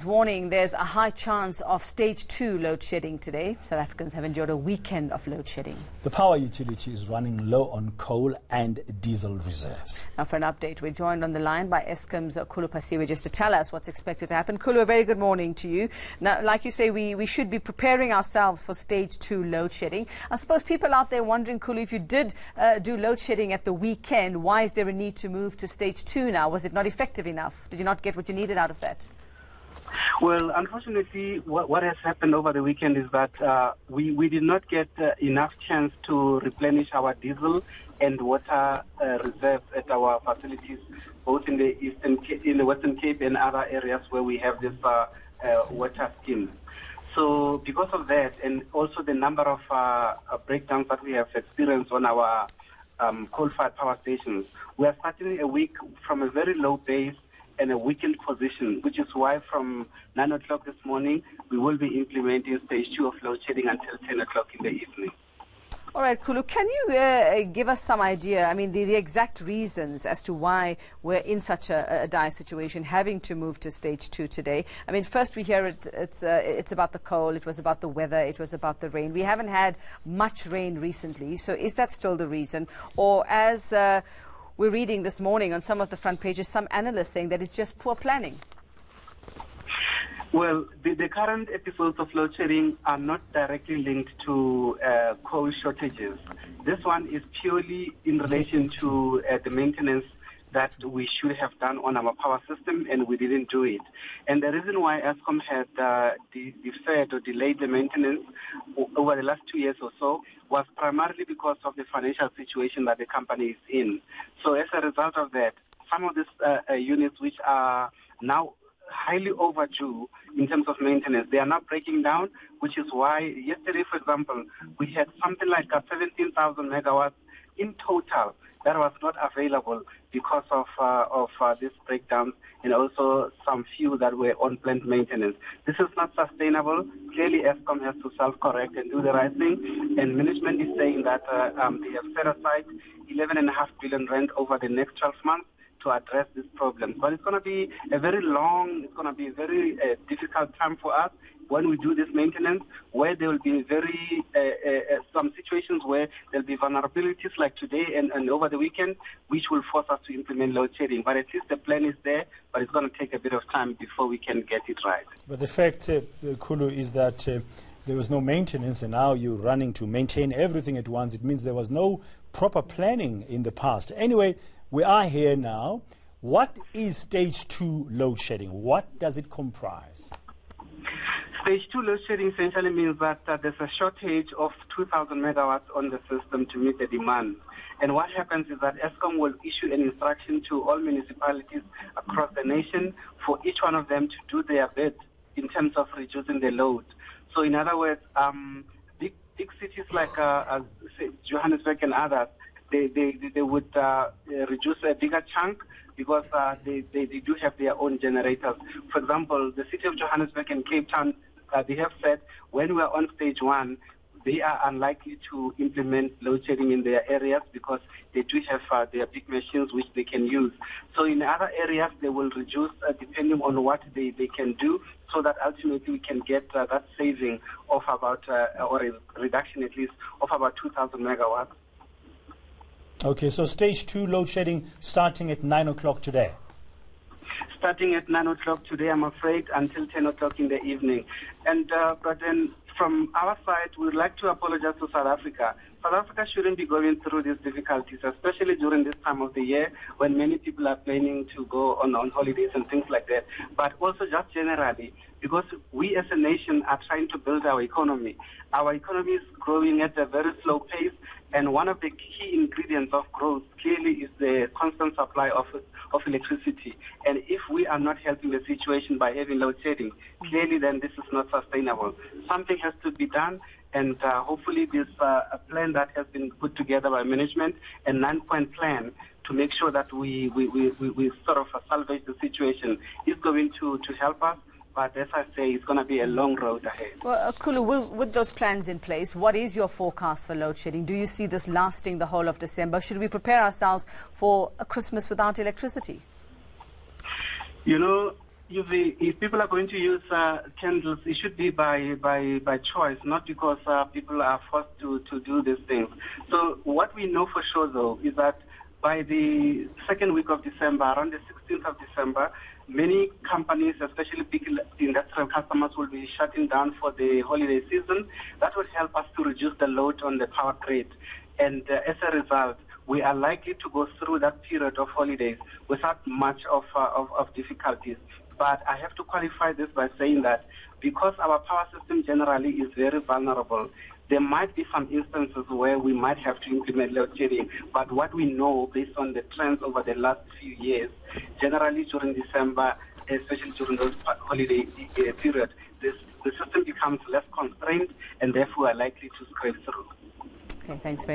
Warning there's a high chance of stage 2 load shedding today. South Africans have endured a weekend of load shedding. The power utility is running low on coal and diesel reserves. Now for an update, we're joined on the line by Eskom's Khulu Phasiwe just to tell us what's expected to happen. Khulu, a very good morning to you. Now, like you say, we should be preparing ourselves for stage 2 load shedding. I suppose people out there wondering, Khulu, if you did do load shedding at the weekend, why is there a need to move to stage 2 now? Was it not effective enough? Did you not get what you needed out of that? Well, unfortunately, what has happened over the weekend is that we did not get enough chance to replenish our diesel and water reserves at our facilities, both in the Western Cape and other areas where we have this water scheme. So because of that, and also the number of breakdowns that we have experienced on our coal-fired power stations, we are starting a week from a very low base and a weakened position, which is why from 9 o'clock this morning, we will be implementing stage 2 of load shedding until 10 o'clock in the evening. All right, Khulu, can you give us some idea, I mean, the exact reasons as to why we're in such a dire situation, having to move to stage 2 today? I mean, first we hear it's about the coal, it was about the weather, it was about the rain. We haven't had much rain recently, so is that still the reason? Or as we're reading this morning on some of the front pages, some analysts saying that it's just poor planning. Well, the current episodes of load shedding are not directly linked to coal shortages. This one is purely in relation to the maintenance that we should have done on our power system, and we didn't do it. And the reason why Eskom had deferred or delayed the maintenance over the last 2 years or so was primarily because of the financial situation that the company is in. So as a result of that, some of these units which are now highly overdue in terms of maintenance, they are not breaking down, which is why yesterday, for example, we had something like 17,000 megawatts in total that was not available because of these breakdowns, and also some few that were on plant maintenance. This is not sustainable. Clearly, Eskom has to self-correct and do the right thing. And management is saying that they have set aside 11.5 billion rand over the next 12 months to address this problem. But it's going to be a very difficult time for us when we do this maintenance, where there will be some situations where there'll be vulnerabilities like today and over the weekend, which will force us to implement load shedding. But at least the plan is there, but it's going to take a bit of time before we can get it right. But the fact, Khulu, is that there was no maintenance, and now you're running to maintain everything at once. It means there was no proper planning in the past. Anyway, we are here now. What is stage 2 load shedding? What does it comprise? Stage 2 load shedding essentially means that there's a shortage of 2,000 megawatts on the system to meet the demand. And what happens is that Eskom will issue an instruction to all municipalities across the nation for each one of them to do their bit in terms of reducing the load. So in other words, big cities like say Johannesburg and others, they would reduce a bigger chunk because they do have their own generators. For example, the city of Johannesburg and Cape Town, they have said when we are on stage 1, they are unlikely to implement load shedding in their areas because they do have their big machines which they can use. So in other areas, they will reduce depending on what they can do, so that ultimately we can get that saving of about, or a reduction at least, of about 2,000 megawatts. Okay, so stage 2 load shedding starting at 9 o'clock today. Starting at 9 o'clock today, I'm afraid, until 10 o'clock in the evening. And but then from our side, we would like to apologize to South Africa. South Africa shouldn't be going through these difficulties, especially during this time of the year when many people are planning to go on holidays and things like that. But also just generally, because we as a nation are trying to build our economy. Our economy is growing at a very slow pace, and one of the key ingredients of growth clearly is the constant supply of electricity. And if we are not helping the situation by having load shedding, clearly then this is not sustainable. Something has to be done, and hopefully this plan that has been put together by management, a 9-point plan to make sure that we sort of salvage the situation, is going to help us. But as I say, it's going to be a long road ahead. Well, Khulu, with those plans in place, what is your forecast for load shedding? Do you see this lasting the whole of December? Should we prepare ourselves for a Christmas without electricity? You know, if people are going to use candles, it should be by choice, not because people are forced to do these things. So what we know for sure, though, is that by the second week of December, around the 16th of December, many companies, especially big industrial customers, will be shutting down for the holiday season. That would help us to reduce the load on the power grid. And as a result, we are likely to go through that period of holidays without much of difficulties. But I have to qualify this by saying that because our power system generally is very vulnerable, there might be some instances where we might have to implement load shedding. But what we know, based on the trends over the last few years, generally during December, especially during those holiday period, the system becomes less constrained and therefore are likely to scrape through. Okay, thanks very much.